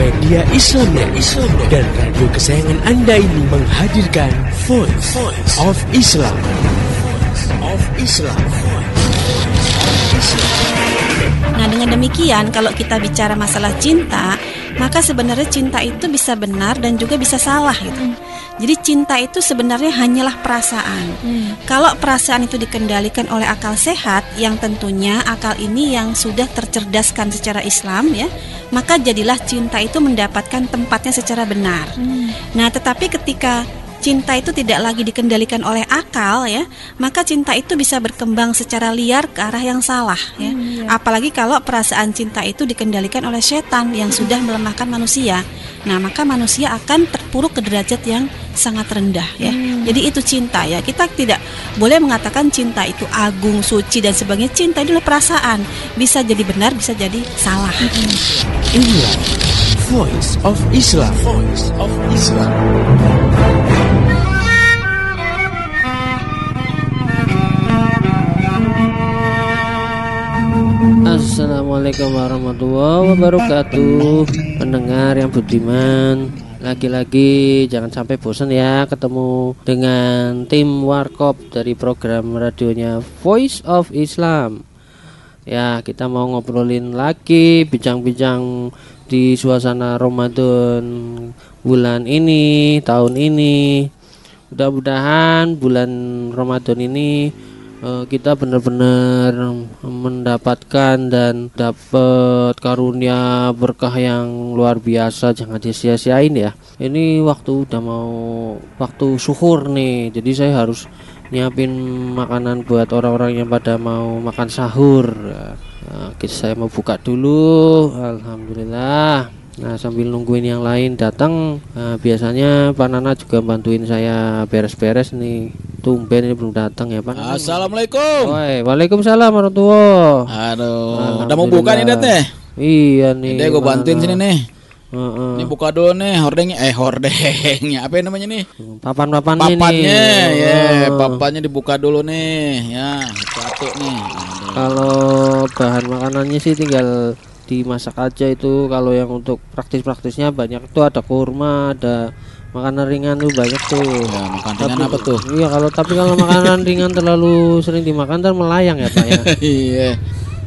Media Islamnet dan radio kesayangan Anda ini menghadirkan Voice of Islam. Nah, dengan demikian kalau kita bicara masalah cinta, maka sebenarnya cinta itu bisa benar dan juga bisa salah gitu. Jadi cinta itu sebenarnya hanyalah perasaan. Kalau perasaan itu dikendalikan oleh akal sehat, yang tentunya akal ini yang sudah tercerdaskan secara Islam ya, maka jadilah cinta itu mendapatkan tempatnya secara benar. Nah, tetapi ketika cinta itu tidak lagi dikendalikan oleh akal ya, maka cinta itu bisa berkembang secara liar ke arah yang salah ya. Apalagi kalau perasaan cinta itu dikendalikan oleh setan yang sudah melemahkan manusia. Nah, maka manusia akan terpuruk ke derajat yang sangat rendah ya. Jadi itu cinta ya. Kita tidak boleh mengatakan cinta itu agung, suci dan sebagainya. Cinta itu adalah perasaan. Bisa jadi benar, bisa jadi salah. Inilah Voice of Islam. Assalamualaikum warahmatullahi wabarakatuh. Pendengar yang budiman, lagi-lagi jangan sampai bosan ya ketemu dengan tim Warkop dari program radionya Voice of Islam. Ya, kita mau ngobrolin lagi, bincang-bincang di suasana Ramadan bulan ini, tahun ini. Mudah-mudahan bulan Ramadan ini kita benar-benar mendapatkan dan dapat karunia berkah yang luar biasa. Jangan disia-siain ya. Ini waktu udah mau waktu suhur nih, jadi saya harus nyiapin makanan buat orang-orang yang pada mau makan sahur. Saya mau buka dulu. Alhamdulillah. Nah, sambil nungguin yang lain datang, biasanya Pak Nana juga bantuin saya beres-beres nih. Tumben ini belum datang ya Pak Nana. Assalamualaikum. Waalaikumsalam warahmatullahi. Aduh, udah mau buka nih Dat nih. Iya nih. Udah gue bantuin sini nih. Ini buka dulu nih hordengnya. Apa namanya nih? Papannya ya, papannya dibuka dulu nih. Ya, satu nih. Kalau bahan makanannya sih tinggal dimasak aja itu. Kalau yang untuk praktis-praktisnya banyak tuh, ada kurma, ada makanan ringan tuh banyak tuh. Ya, makan ringan apa tuh? Iya, kalau makanan ringan terlalu sering dimakan ntar melayang ya Pak ya. Iya.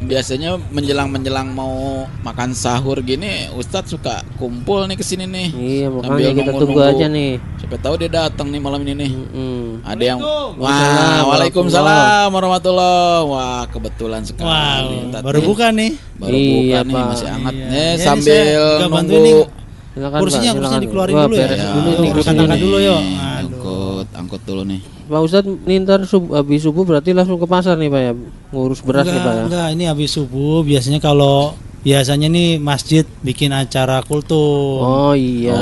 Biasanya menjelang mau makan sahur gini, Ustadz suka kumpul nih kesini nih. Iya, makanya kita tunggu aja nih. Siapa tahu dia datang nih malam ini nih. Ada yang Waalaikumsalam warahmatullahi. Wah, kebetulan sekali. Wow, baru buka nih. Baru buka nih, Pak. masih hangat Iya. nih Ini sambil saya nunggu. Silakan, Kursinya dikeluarin dulu ya. Angkat dulu yuk. Angkut dulu nih. Pak Ustadz, ini ntar habis subuh berarti langsung ke pasar nih Pak ya, ngurus beras nih Pak ya? Enggak, ini habis subuh. Biasanya nih masjid bikin acara kultum. Oh iya.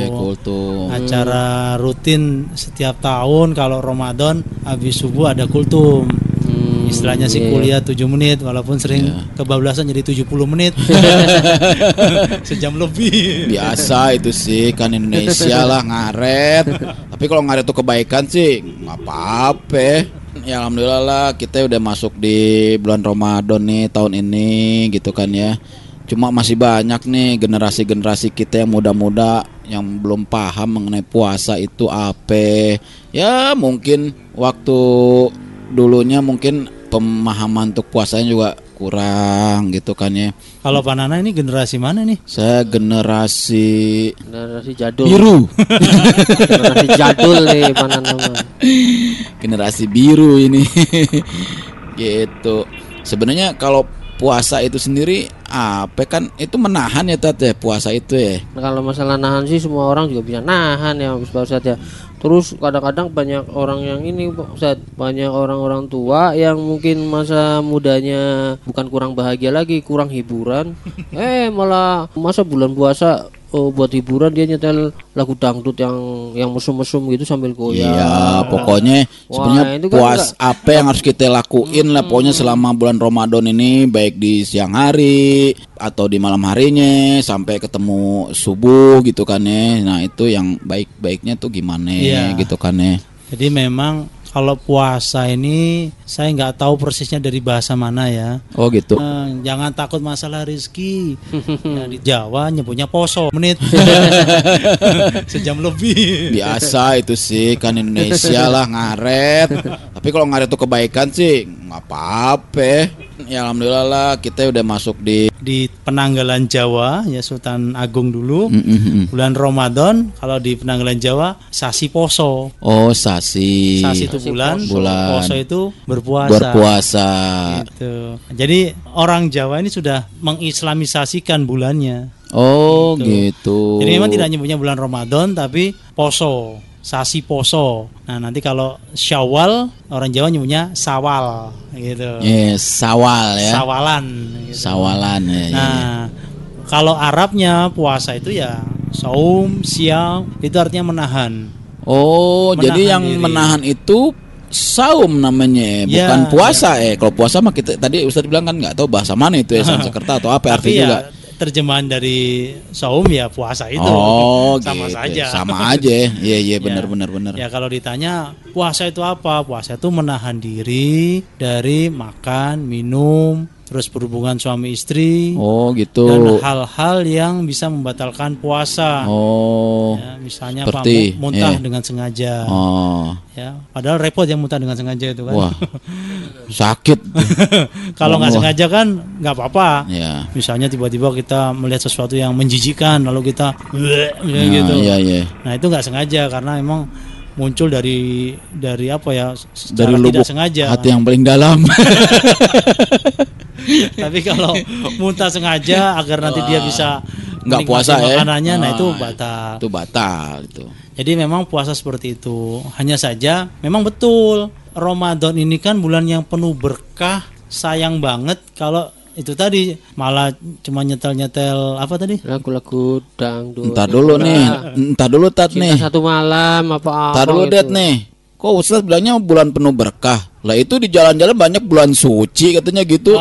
Kultum. Acara rutin setiap tahun kalau Ramadan habis subuh ada kultum. Istilahnya sih kuliah 7 menit, walaupun sering kebablasan jadi 70 menit. Sejam lebih. Biasa itu sih, kan Indonesia lah ngaret. Tapi kalau ngaret itu kebaikan sih nggak apa-apa. Ya alhamdulillah lah, kita udah masuk di bulan Ramadan nih tahun ini gitu kan ya. Cuma masih banyak nih generasi-generasi kita yang muda-muda yang belum paham mengenai puasa itu apa. Ya mungkin waktu dulunya mungkin pemahaman untuk puasanya juga kurang gitu kan ya. Kalau Pak Nana ini generasi mana nih? Saya generasi jadul. Biru. Generasi jadul nih Pak Nana. Generasi biru ini. Gitu. Sebenarnya kalau puasa itu sendiri apa kan itu menahan ya Tat ya, puasa itu ya. Nah, kalau masalah nahan sih semua orang juga bisa nahan ya Pak Ustadz ya. Terus kadang-kadang banyak orang yang ini Pak Ustadz, banyak orang-orang tua yang mungkin masa mudanya bukan kurang bahagia lagi, kurang hiburan. Malah masa bulan puasa buat hiburan dia nyetel lagu dangdut yang mesum-mesum gitu sambil goyang. Iya, pokoknya sebenarnya puas apa yang harus kita lakuin lah pokoknya selama bulan Ramadan ini, baik di siang hari atau di malam harinya sampai ketemu subuh gitu kan ya. Nah, itu yang baik-baiknya tuh gimana gitu kan ya. Jadi memang Kalau puasa ini saya nggak tahu persisnya dari bahasa mana ya. Oh gitu. Jangan takut masalah rezeki. Ya, di Jawa nyebutnya poso menit. Sejam lebih. Biasa itu sih kan Indonesia lah ngaret. Tapi kalau ngaret itu kebaikan sih nggak apa-apa. Ya alhamdulillah lah kita udah masuk di Penanggalan Jawa ya, Sultan Agung dulu. Bulan Ramadan kalau di Penanggalan Jawa sasi poso. Oh sasi. Sasi itu bulan. Poso itu berpuasa. Gitu. Jadi orang Jawa ini sudah mengislamisasikan bulannya. Oh gitu. Jadi memang tidak nyebutnya bulan Ramadan tapi poso, sasi poso. Nah nanti kalau Syawal orang Jawa nyebutnya Sawal gitu. Sawal ya. Sawalan. Gitu. Sawalan ya. Nah kalau Arabnya puasa itu ya saum, siam, itu artinya menahan. Oh Menahan jadi yang diri. menahan itu saum namanya, bukan puasa. Kalau puasa mah kita tadi Ustadz bilang kan nggak tahu bahasa mana itu ya, Sanskerta atau apa Tapi artinya ya, juga. terjemahan dari saum ya puasa itu. Oh sama gitu. saja. Sama aja. Iya benar. Ya kalau ditanya puasa itu apa? Puasa itu menahan diri dari makan, minum, terus berhubungan suami istri. Oh gitu. Dan hal-hal yang bisa membatalkan puasa. Oh. Ya, misalnya seperti, muntah dengan sengaja. Oh. Ya, padahal repot yang muntah dengan sengaja itu kan. Wah. Sakit. Kalau nggak Wah. sengaja kan nggak apa-apa. Ya. Misalnya tiba-tiba kita melihat sesuatu yang menjijikan lalu kita gitu. Iya. Nah itu nggak sengaja karena emang muncul dari apa ya, Dari secara lubuk tidak sengaja. hati yang paling dalam. Tapi kalau muntah sengaja agar nanti dia bisa nggak menikmati puasa ya. makanannya, nah itu batal. Itu batal itu. Jadi memang puasa seperti itu. Hanya saja memang betul Ramadan ini kan bulan yang penuh berkah. Sayang banget kalau itu tadi malah cuma nyetel apa tadi? Lagu-lagu dangdut. Entar dulu nih. Entar dulu Tat Cinta nih. Satu Malam apa-apa. Entar dulu gitu. Det nih. Kok Ustaz bilangnya bulan penuh berkah? Lah itu di jalan-jalan banyak bulan suci katanya gitu.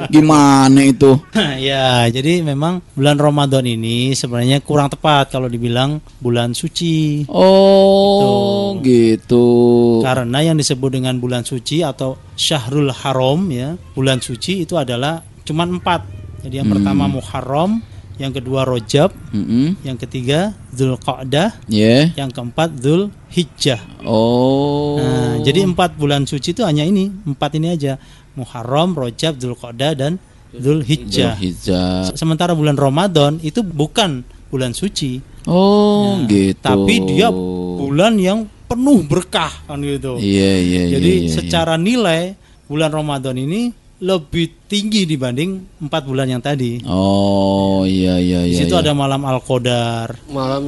Gimana itu? Ya, jadi memang bulan Ramadan ini sebenarnya kurang tepat kalau dibilang bulan suci. Oh, gitu. Karena yang disebut dengan bulan suci atau Syahrul Haram ya, bulan suci itu adalah cuma 4. Jadi yang pertama Muharram, yang kedua Rajab, yang ketiga Dzulqa'dah, yang keempat Dzulhijjah. Oh. Nah, jadi 4 bulan suci itu hanya ini, 4 ini aja. Muharram, Rajab, Dzulqa'dah dan Dzulhijjah. Sementara bulan Ramadan itu bukan bulan suci. Oh, gitu. Tapi dia bulan yang penuh berkah kan gitu. Iya. Jadi secara nilai bulan Ramadan ini lebih tinggi dibanding 4 bulan yang tadi. Oh iya. Di situ ada malam Al-Qadar. Malam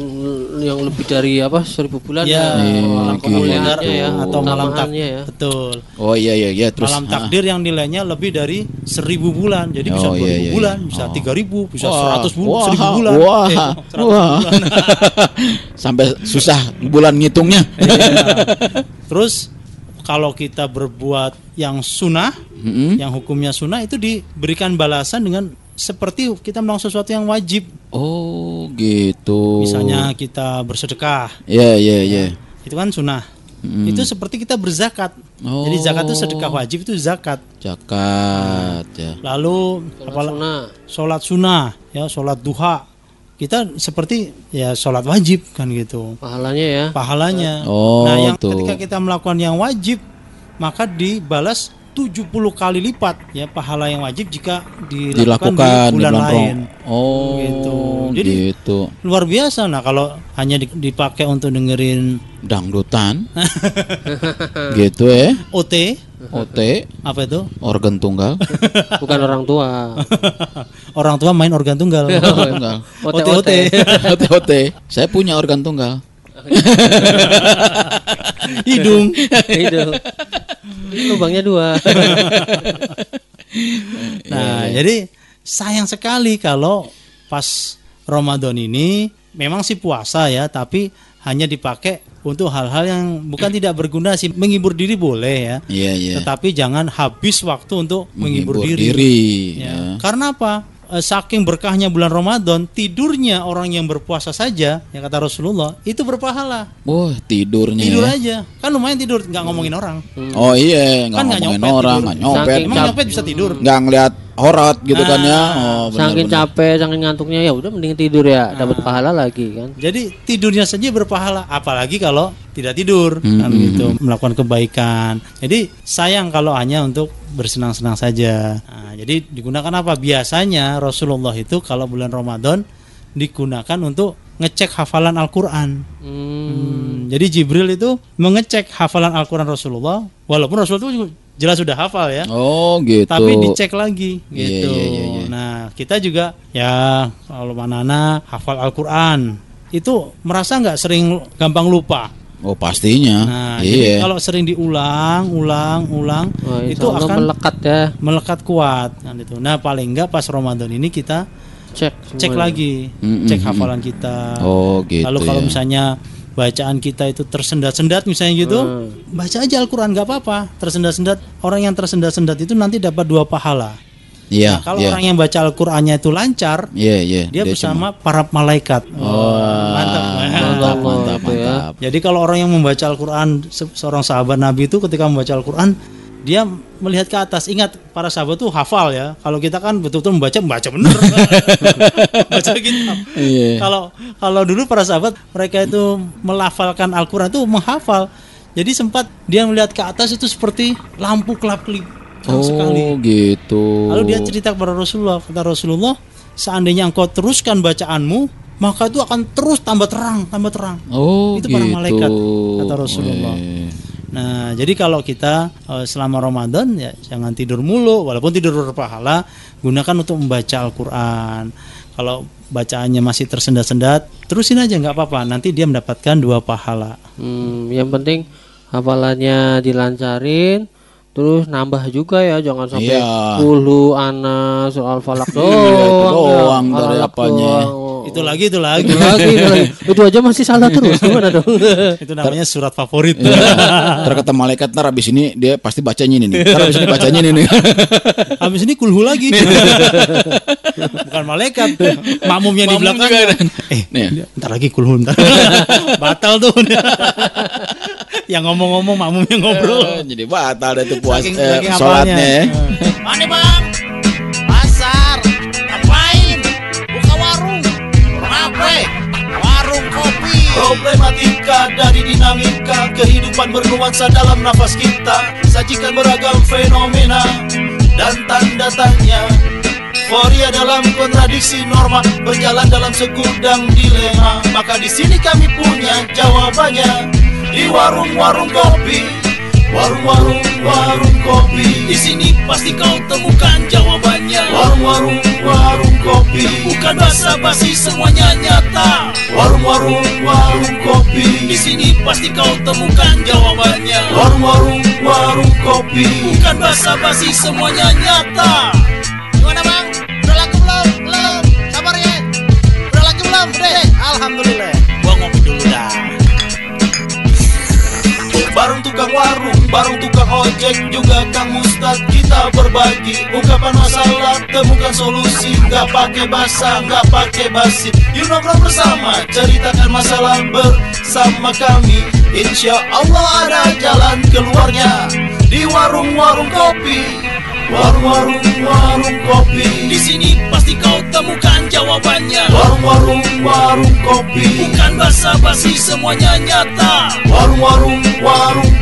yang lebih dari 1000 bulan Ya, malam gitu. Al-Qadar ya, atau malam Utamaannya ya. Betul. Oh iya terus Malam takdir yang nilainya lebih dari 1000 bulan. Jadi bisa 2000 bulan, bisa 3000, bisa 100 bulan, 1000 bulan. 100 bulan. Sampai susah bulan ngitungnya. Terus kalau kita berbuat yang sunnah, yang hukumnya sunnah itu diberikan balasan dengan seperti kita melakukan sesuatu yang wajib. Oh gitu. Misalnya kita bersedekah. Iya. Itu kan sunnah. Itu seperti kita berzakat. Jadi zakat itu sedekah wajib itu zakat. Zakat ya. Lalu sholat sunnah, ya sholat duha. Kita seperti ya sholat wajib kan gitu. Pahalanya. Oh, nah yang tuh. ketika kita melakukan yang wajib maka dibalas 70 kali lipat ya pahala yang wajib jika dilakukan di bulan lain. Oh gitu. Jadi gitu. luar biasa. Nah kalau hanya dipakai untuk dengerin dangdutan gitu ya. OT apa itu? Organ tunggal. Bukan orang tua. Orang tua main organ tunggal. OT. Saya punya organ tunggal. Hidung. Lubangnya 2. Nah, jadi sayang sekali kalau pas Ramadan ini memang sih puasa ya, tapi hanya dipakai untuk hal-hal yang bukan tidak berguna sih. Menghibur diri boleh ya. Iya. Tetapi jangan habis waktu untuk menghibur diri. Ya. Karena apa? saking berkahnya bulan Ramadan, tidurnya orang yang berpuasa saja, yang kata Rasulullah, itu berpahala. Wah, tidurnya. Tidur ya. aja. Kan lumayan tidur, nggak ngomongin orang. Oh iya, nggak Kan nggak ngomongin nyopet orang, tidur. nggak nyopet, Saking Emang nyopet bisa tidur? nggak ngeliat horot gitu kan ya. Oh, Saking benar-benar. capek, saking ngantuknya ya udah mending tidur ya, dapat pahala lagi kan. Jadi tidurnya saja berpahala, apalagi kalau tidak tidur, kan gitu, melakukan kebaikan. Jadi sayang kalau hanya untuk bersenang-senang saja. Nah, jadi digunakan apa? Biasanya Rasulullah itu kalau bulan Ramadan digunakan untuk ngecek hafalan Al-Quran. Jadi Jibril itu mengecek hafalan Al-Quran Rasulullah, walaupun Rasulullah itu jelas sudah hafal ya. Oh gitu. Tapi dicek lagi gitu. Iya. Nah, kita juga ya kalau Manana hafal Al-Qur'an itu merasa nggak sering gampang lupa. Oh pastinya. Nah, Iya. jadi kalau sering diulang, Oh, itu insya Allah akan melekat ya. melekat kuat kan itu. Nah, paling nggak pas Ramadan ini kita Cek cek semuanya. lagi, cek hafalan kita. Oh gitu. Lalu kalau ya. misalnya bacaan kita itu tersendat-sendat misalnya gitu, baca aja Al-Qur'an nggak apa-apa. Tersendat-sendat, orang yang tersendat-sendat itu nanti dapat 2 pahala. Iya. Nah, kalau iya. orang yang baca Al-Qur'annya itu lancar, Iya. dia bersama para malaikat. Mantap. Mantap, mantap, itu ya. mantap. Jadi kalau orang yang membaca Al-Qur'an, seorang sahabat Nabi itu ketika membaca Al-Qur'an, dia melihat ke atas. Ingat, para sahabat tuh hafal ya. Kalau kita kan betul-betul membaca bener. Baca kitab. Iya. Kalau dulu para sahabat, mereka itu melafalkan Al-Qur'an itu menghafal. Jadi sempat dia melihat ke atas itu seperti lampu kelap-kelip. Terang sekali. Oh gitu. Lalu dia cerita kepada Rasulullah, kata Rasulullah, seandainya engkau teruskan bacaanmu, maka itu akan terus tambah terang. Oh Itu gitu. para malaikat, kata Rasulullah. Weh. Nah, jadi kalau kita selama Ramadan ya jangan tidur mulu, walaupun tidur berpahala, gunakan untuk membaca Al-Qur'an. Kalau bacaannya masih tersendat-sendat, terusin aja nggak apa-apa. Nanti dia mendapatkan 2 pahala. Yang penting hafalannya dilancarin, terus nambah juga ya, jangan sampai Iya. Qulu, Anas, soal falak Iya, itu doang ya. dari Al-Falaq apanya. doang. Itu lagi. Itu lagi. Itu aja masih salah terus, gimana dong? Itu namanya surat favorit. Ntar kata malaikat, ntar abis ini dia pasti bacanya ini nih. Ntar abis ini bacanya ini nih. Habis ini kulhu lagi. Bukan malaikat, makmum yang di Makmum belakangnya. Nih. Ntar lagi kulhu ntar. Batal tuh. Yang ngomong-ngomong makmum yang ngobrol. Jadi batal deh tuh puas Saking hafalnya. sholatnya ya. Mana bang? Pasar. Ngapain? Buka warung. Apa? Warung kopi. Problematika dari dinamika kehidupan bernuansa dalam nafas kita. Sajikan beragam fenomena dan tanda tanya. Euforia dalam kontradiksi norma, berjalan dalam segudang dilema. Maka di sini kami punya jawabannya di warung-warung kopi. Warung kopi. Di sini pasti kau temukan jawabannya. Warung kopi. Bukan basa-basi, semuanya nyata. Warung kopi. Di sini pasti kau temukan jawabannya. Warung kopi. Bukan basa-basi, semuanya nyata. Gimana bang? Udah laku belum? Belum. Sabar ya. Udah laku belum? Udah. Alhamdulillah. Gua ngopi dulu dah. Bareng tukang warung, bareng tukang ojek, juga Kang Mustad kita berbagi. Ungkapan masalah, temukan solusi. Gak pakai basa, gak pakai basi. Yuk nongkrong bersama, ceritakan masalah bersama kami. Insya Allah ada jalan keluarnya di warung-warung kopi. Warung kopi. Di sini pasti kau temukan jawabannya. Warung kopi. Bukan basa-basi, semuanya nyata. Warung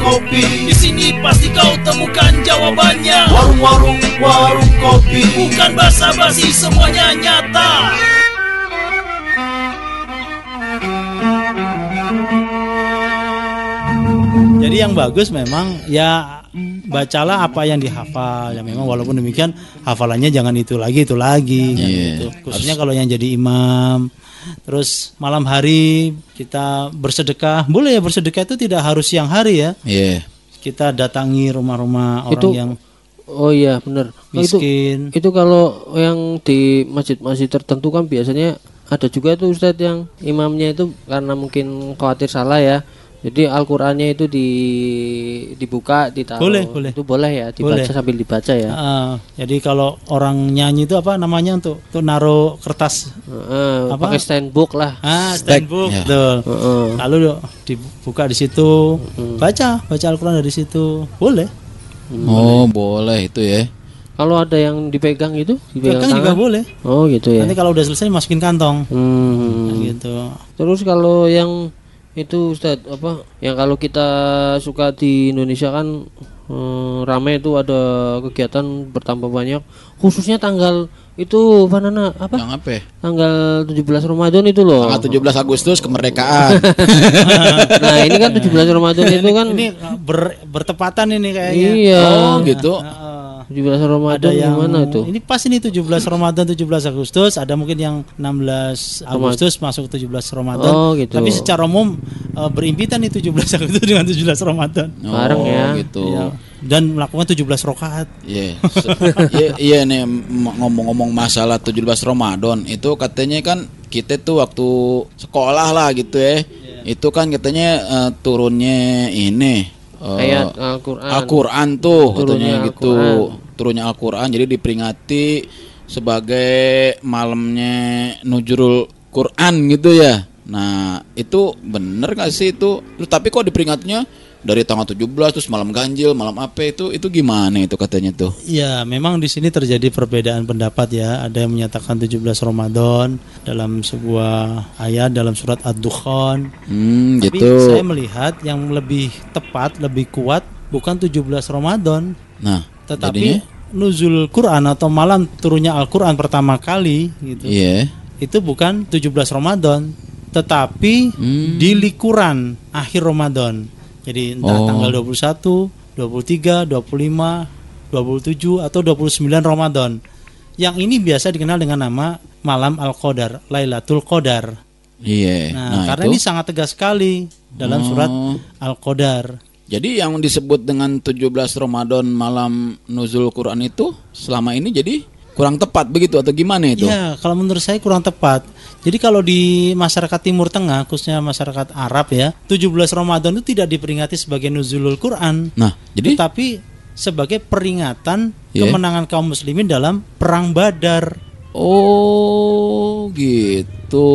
kopi. Di sini pasti kau temukan jawabannya. Warung kopi. Bukan basa-basi, semuanya nyata. Jadi yang bagus memang ya bacalah apa yang dihafal ya, memang walaupun demikian hafalannya jangan itu lagi kan gitu. Khususnya kalau yang jadi imam. Terus malam hari kita bersedekah, boleh ya, bersedekah itu tidak harus siang hari ya. Iya. Kita datangi rumah-rumah orang Itu- yang Oh iya benar. miskin. Itu kalau yang di masjid-masjid tertentu kan biasanya ada juga tuh Ustadz yang imamnya itu karena mungkin khawatir salah ya, Jadi Al-Qur'annya itu dibuka, ditaruh. Boleh. Itu boleh ya, dibaca Boleh. sambil dibaca ya. Jadi kalau orang nyanyi itu apa namanya untuk naruh kertas apa? Pakai stand book lah. Stand book, ya. betul. Heeh. Lalu dibuka di situ, baca Al-Qur'an dari situ. Boleh. Oh, boleh itu ya. Kalau ada yang dipegang itu, dipegang Pegang juga tangan. boleh. Oh, gitu ya. Nanti kalau udah selesai masukin kantong. Gitu. Terus kalau yang itu Ustadz apa? Yang kalau kita suka di Indonesia kan ramai itu ada kegiatan bertambah banyak, khususnya tanggal itu apa? Yang apa? Tanggal 17 Ramadan itu loh. Tanggal 17 Agustus kemerdekaan. Nah, ini kan 17 Ramadan itu kan Ini bertepatan ini kayaknya. iya. Oh, gitu. 17 Ramadan Ada yang gimana itu? Ini pas ini 17 Ramadan 17 Agustus, ada mungkin yang 16 Agustus masuk 17 Ramadan. Oh, gitu. Tapi secara umum berimpitan nih 17 Agustus dengan 17 Ramadan. Bareng ya. Gitu. Iya. Dan melakukan 17 rakaat. Iya. Iya nih ngomong-ngomong masalah 17 Ramadan itu katanya kan kita tuh waktu sekolah lah gitu ya. Itu kan katanya turunnya ini Ayat Al-Qur'an. Al-Qur'an tuh katanya Turunnya gitu. Al-Qur'an. Turunnya Al-Qur'an jadi diperingati sebagai malamnya Nuzulul Qur'an gitu ya. Nah, itu bener gak sih itu? Terus tapi kok diperingatinya dari tanggal 17 terus malam ganjil, malam apa itu gimana itu katanya tuh? Ya, memang di sini terjadi perbedaan pendapat ya. Ada yang menyatakan 17 Ramadan dalam sebuah ayat dalam surat Ad-Dukhan. Tapi Gitu. saya melihat yang lebih tepat, lebih kuat bukan 17 Ramadan, Nah, tetapi jadinya? nuzul Quran atau malam turunnya Al-Qur'an pertama kali gitu. Iya. Itu bukan 17 Ramadan, tetapi di likuran akhir Ramadan. Jadi entah tanggal 21, 23, 25, 27 atau 29 Ramadan. Yang ini biasa dikenal dengan nama malam Al-Qadar, Lailatul Qadar. Iya. Nah, karena itu? ini sangat tegas sekali dalam surat Al-Qadar. Jadi yang disebut dengan 17 Ramadan malam nuzul Quran itu selama ini jadi kurang tepat begitu atau gimana itu? Ya, kalau menurut saya kurang tepat. Jadi kalau di masyarakat Timur Tengah, khususnya masyarakat Arab ya, 17 Ramadan itu tidak diperingati sebagai nuzulul Quran. Nah, jadi Tetapi sebagai peringatan Yeah. kemenangan kaum muslimin dalam perang Badar. oh gitu.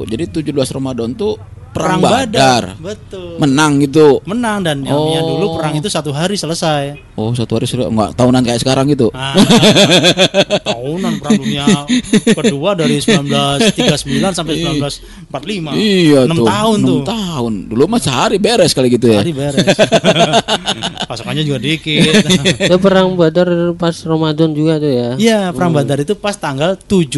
Jadi 17 Ramadan tuh perang Badar. Betul. Menang gitu. Menang dan yang dulu perang itu 1 hari selesai. Oh, 1 hari sudah enggak tahunan kayak sekarang gitu. Nah, tahunan perang dunia kedua dari 1939 sampai 1945. Iya 6 tuh. tahun 6 tuh. tahun. Dulu mah sehari beres kali gitu ya. Hari beres. Pasukannya juga dikit. Itu perang Badar pas Ramadan juga tuh ya. Iya, perang Badar itu pas tanggal 17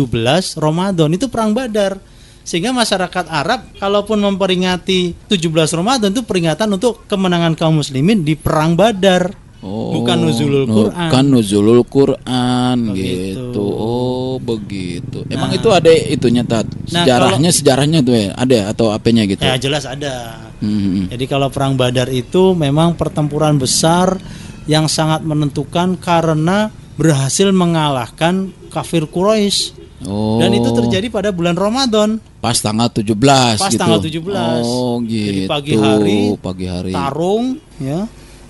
Ramadan itu perang Badar. Sehingga masyarakat Arab kalaupun memperingati 17 Ramadan itu peringatan untuk kemenangan kaum muslimin di perang Badar. Bukan nuzulul Quran. Bukan nuzulul Quran Begitu. gitu. Oh, begitu. Emang itu ada itunya Tat. Nah, Sejarahnya tuh ya, ada atau apanya gitu. Ya jelas ada. Hmm. Jadi kalau perang Badar itu memang pertempuran besar yang sangat menentukan karena berhasil mengalahkan kafir Quraisy. Oh. Dan itu terjadi pada bulan Ramadan. Pas tanggal 17 Pas gitu. tanggal 17. Oh, gitu. Jadi pagi hari tarung ya.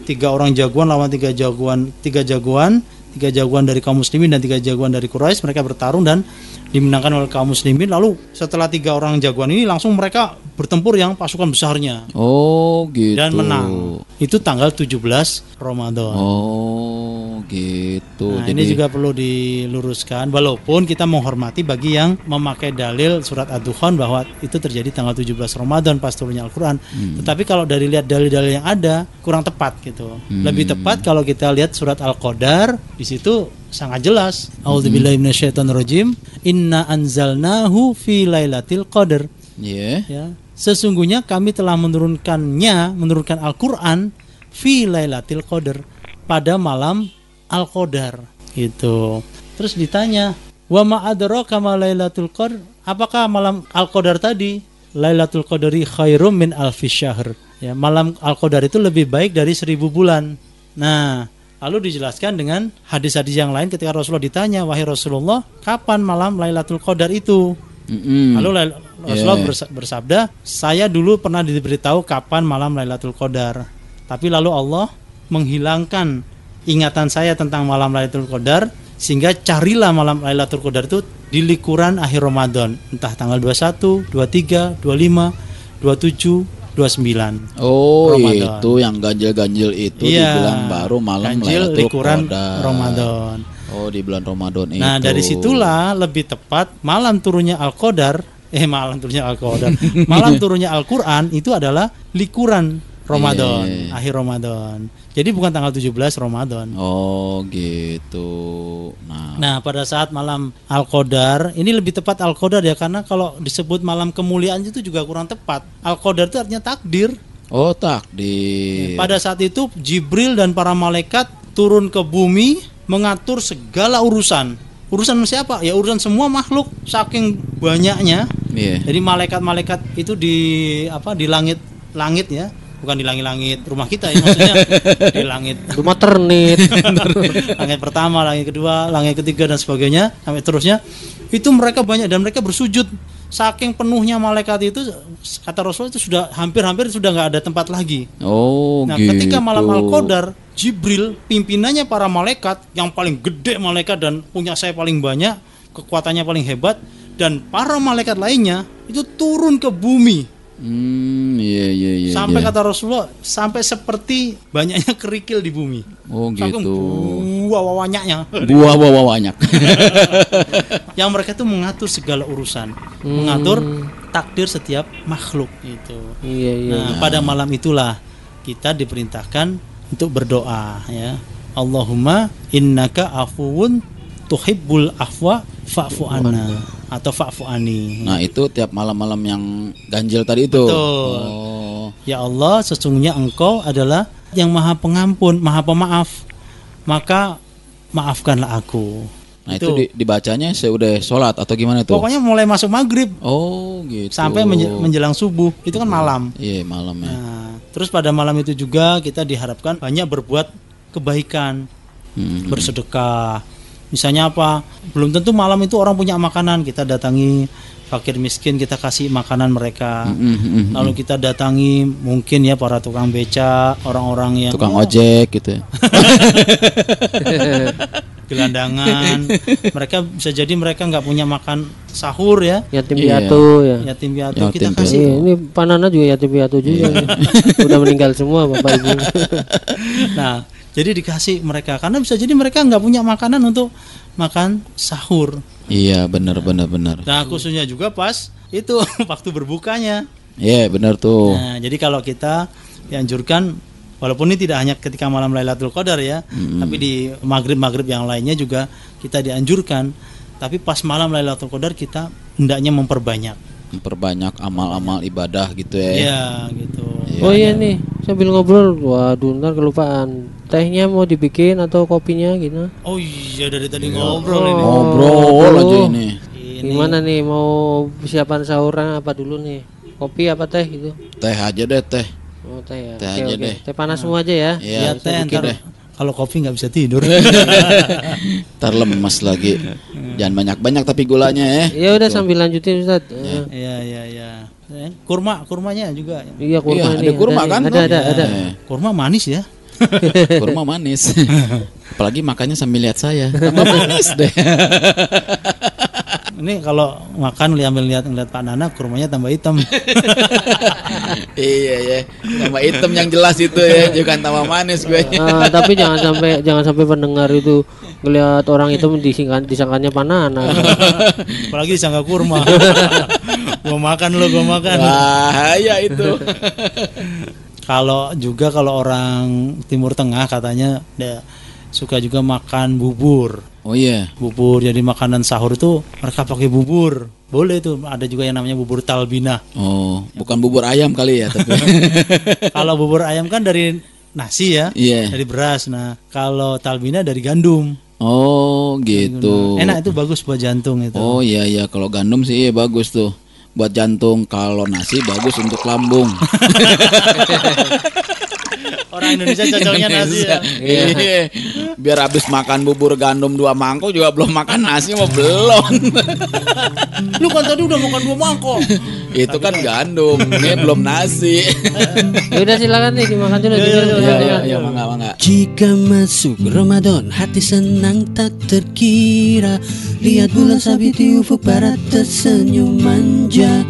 3 orang jagoan lawan 3 jagoan dari kaum muslimin dan 3 jagoan dari Quraisy. Mereka bertarung dan dimenangkan oleh kaum muslimin. Lalu setelah 3 orang jagoan ini langsung mereka bertempur yang pasukan besarnya Oh, gitu. dan menang. Itu tanggal 17 Ramadan. Oh, gitu. Nah, ini juga perlu diluruskan walaupun kita menghormati bagi yang memakai dalil surat Ad-Dukhan bahwa itu terjadi tanggal 17 Ramadan pas turunnya Al-Qur'an. Tetapi kalau dari lihat dalil-dalil yang ada kurang tepat gitu. Lebih tepat kalau kita lihat surat Al-Qadar, di situ sangat jelas. A'udzubillahi minasyaitonirrajim. Inna anzalnahu fi lailatul qadar. Iya. Ya. Sesungguhnya kami telah menurunkan Al-Qur'an fi lailatul qadar pada malam Al-Qadar gitu. Terus ditanya, "Wa ma adraka ma lailatul qadar?" Apakah malam Al-Qadar tadi? Lailatul qadari khairum min alfi syahr. Ya, malam Al-Qadar itu lebih baik dari 1000 bulan. Nah, lalu dijelaskan dengan hadis-hadis yang lain ketika Rasulullah ditanya, "Wahai Rasulullah, kapan malam Lailatul Qadar itu?" Lalu Rasulullah bersabda, saya dulu pernah diberitahu kapan malam Lailatul Qadar, tapi lalu Allah menghilangkan ingatan saya tentang malam Lailatul Qadar, sehingga carilah malam Lailatul Qadar itu di likuran akhir Ramadan, entah tanggal 21, 23, 25, 27, 29. Oh, Ramadan. itu yang ganjil-ganjil itu dibilang baru malam ganjil Lailatul likuran Qadar. Ramadan. Oh, di bulan Ramadan itu. Nah, dari situlah lebih tepat malam turunnya Al-Qadar, malam turunnya Al-Qadar. Malam turunnya Al-Qur'an itu adalah likuran Ramadan, akhir Ramadan. Jadi bukan tanggal 17 Ramadan. Oh, gitu. Nah, pada saat malam Al-Qadar, ini lebih tepat Al-Qadar ya, karena kalau disebut malam kemuliaan itu juga kurang tepat. Al-Qadar itu artinya takdir. Oh, takdir. Pada saat itu Jibril dan para malaikat turun ke bumi mengatur segala urusan. Urusan siapa? Ya urusan semua makhluk, saking banyaknya. Jadi malaikat-malaikat itu di langit ya, bukan di langit-langit rumah kita ya, maksudnya di langit rumah ternit. langit pertama, langit kedua, langit ketiga dan sebagainya sampai terusnya. Itu mereka banyak dan mereka bersujud. Saking penuhnya malaikat itu, kata Rasul, itu sudah hampir-hampir sudah nggak ada tempat lagi. Oh, nah, gitu. ketika malam Al-Qadar, Jibril, pimpinannya para malaikat yang paling gede malaikat dan punya sayap paling banyak, kekuatannya paling hebat, dan para malaikat lainnya itu turun ke bumi. Iya. Sampai kata Rasulullah, sampai seperti banyaknya kerikil di bumi. Oh, gitu. Buah-bawanyaknya. Buah-bawawanyak. Yang mereka itu mengatur segala urusan, mengatur takdir setiap makhluk itu. Nah, pada malam itulah kita diperintahkan untuk berdoa ya. Allahumma innaka afuwun tuhibbul afwa fa'fu anna atau fa'fu ani. Nah, itu tiap malam-malam yang ganjil tadi itu. Betul. Ya Allah, sesungguhnya Engkau adalah yang Maha Pengampun, Maha Pemaaf. Maka maafkanlah aku. Nah, itu dibacanya seudah sholat atau gimana tuh? Pokoknya mulai masuk maghrib. Oh, gitu. Sampai menjelang subuh. Itu kan malam. Iya, malam ya. Nah, terus pada malam itu juga kita diharapkan banyak berbuat kebaikan, bersedekah. Misalnya apa? Belum tentu malam itu orang punya makanan, kita datangi fakir miskin, kita kasih makanan mereka. Lalu kita datangi mungkin ya para tukang beca, orang-orang yang tukang ojek gitu. Gelandangan. Mereka bisa jadi mereka nggak punya makan sahur ya. Yatim piatu ya. Yatim piatu kita kasih. Ini Panana juga yatim piatu juga. Udah meninggal semua bapak ibu. Nah, jadi dikasih mereka karena bisa jadi mereka nggak punya makanan untuk makan sahur. Iya, benar. Nah, khususnya juga pas itu waktu berbukanya. Iya, benar tuh. Nah, jadi kalau kita dianjurkan, walaupun ini tidak hanya ketika malam Lailatul Qadar ya, tapi di maghrib yang lainnya juga kita dianjurkan. Tapi pas malam Lailatul Qadar kita hendaknya memperbanyak amal-amal ibadah gitu ya. Iya, gitu. Oh iya nih, sambil ngobrol, waduh ntar kelupaan. Tehnya mau dibikin atau kopinya gitu? Oh iya, dari tadi ngobrol ini. Ngobrol aja ini. Gimana nih, mau persiapan sahurnya apa dulu nih? Kopi apa teh gitu? Teh aja deh, teh. Oh, teh ya. Teh aja deh. Teh panas semua aja ya. Iya, teh ntar kalau kopi nggak bisa tidur. Ntar lemes lagi. Jangan banyak-banyak tapi gulanya ya. Ya udah sambil lanjutin Ustaz. Iya. Kurmanya juga. Iya, kurma ada kurma kan? Ada. Kurma manis ya. Kurma manis. Apalagi makannya sambil lihat saya. Tambah manis deh. Ini kalau makan ngeliat Pak Nana, kurmanya tambah hitam. Iya ya, tambah hitam yang jelas itu ya, bukan tambah manis gue. Tapi jangan sampai pendengar itu ngelihat orang itu disangkanya Pak Nana. Apalagi disangka kurma. Gua makan. Bahaya itu. Kalau orang Timur Tengah katanya suka juga makan bubur. Oh iya. Bubur, jadi makanan sahur itu mereka pakai bubur. Boleh tuh, ada juga yang namanya bubur talbina. Oh, bukan bubur ayam kali ya tapi. Kalau bubur ayam kan dari nasi ya, dari beras. Nah, kalau talbina dari gandum. Oh, gitu. Enak, itu bagus buat jantung itu. Oh iya, kalau gandum sih bagus tuh buat jantung. Kalau nasi bagus untuk lambung. Orang Indonesia cocoknya nasi ya. Iya. Biar habis makan bubur gandum 2 mangkok juga belum makan nasi mau belum. Lu kan tadi udah makan 2 mangkok. Itu kan gandum, ini belum nasi. Ya udah silakan nih dimakan dulu. Ya, mangga. Jika masuk Ramadan, hati senang tak terkira. Lihat bulan sabit di ufuk barat tersenyum manja.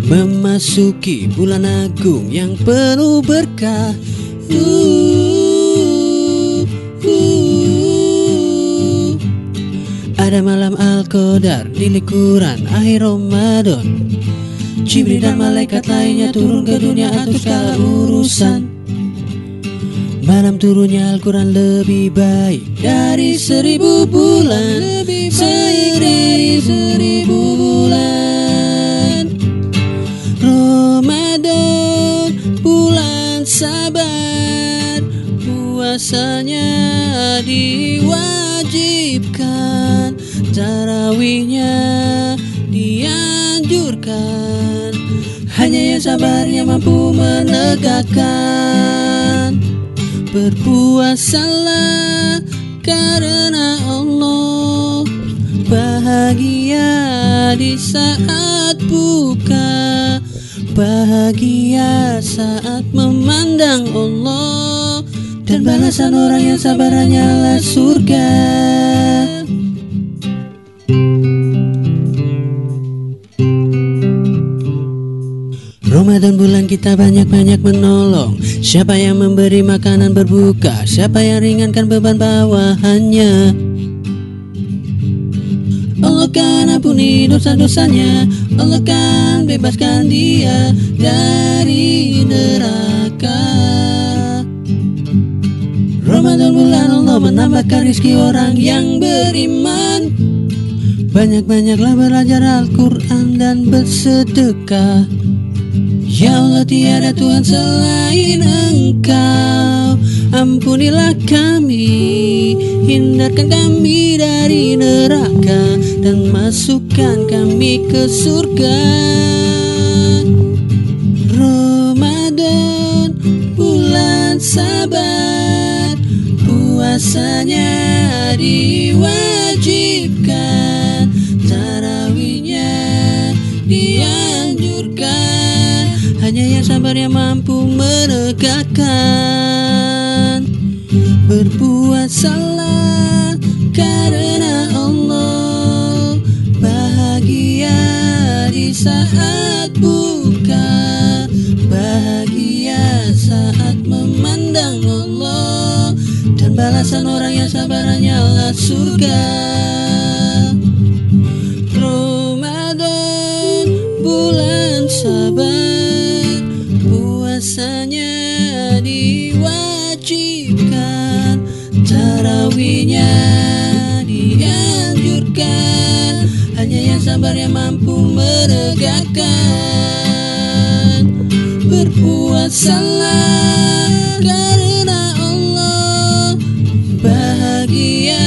Memasuki bulan agung yang penuh berkah. Ada malam Al-Qadar di likuran akhir Ramadan. Jibril dan malaikat lainnya turun ke dunia atur segala urusan. Malam turunnya Al-Quran lebih baik dari 1000 bulan. Dari 1000 bulan. Ramadan, bulan sabar, puasanya diwajibkan, tarawihnya dianjurkan. Hanya yang sabar yang mampu menegakkan. Berpuasalah karena Allah, bahagia di saat buka, bahagia saat memandang Allah, dan balasan orang yang sabar hanyalah surga. Ramadan bulan kita banyak-banyak menolong. Siapa yang memberi makanan berbuka, siapa yang ringankan beban bawahannya. Allah kan ampuni dosa-dosanya, Allah kan bebaskan dia dari neraka. Ramadan bulan Allah menambahkan rezeki orang yang beriman. Banyak-banyaklah belajar Al-Quran dan bersedekah. Ya Allah, tiada Tuhan selain Engkau. Ampunilah kami, hindarkan kami dari neraka, dan masukkan kami ke surga. Ramadan, bulan sabar, puasanya diwajibkan, tarawihnya dianjurkan. Hanya yang sabar yang mampu menegakkan. Berpuasalah karena Allah, bahagia di saat buka, bahagia saat memandang Allah, dan balasan orang yang sabar hanyalah surga. Ramadan, bulan sabar, puasanya diwajibkan, tarawihnya dianjurkan. Hanya yang sabar yang mampu menegakkan. Berpuasalah karena Allah, bahagia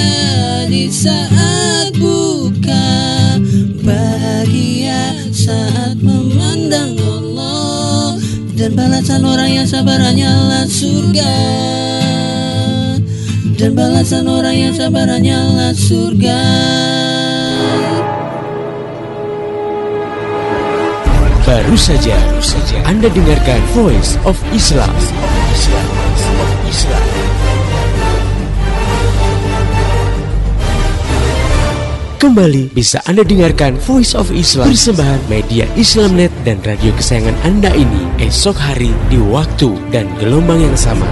di saat buka, bahagia saat memandang Allah, dan balasan orang yang sabar hanyalah surga. Dan balasan orang yang sabar hanyalah surga. Baru saja Anda dengarkan Voice of Islam. Kembali bisa Anda dengarkan Voice of Islam, persembahan media Islamnet dan radio kesayangan Anda ini esok hari di waktu dan gelombang yang sama.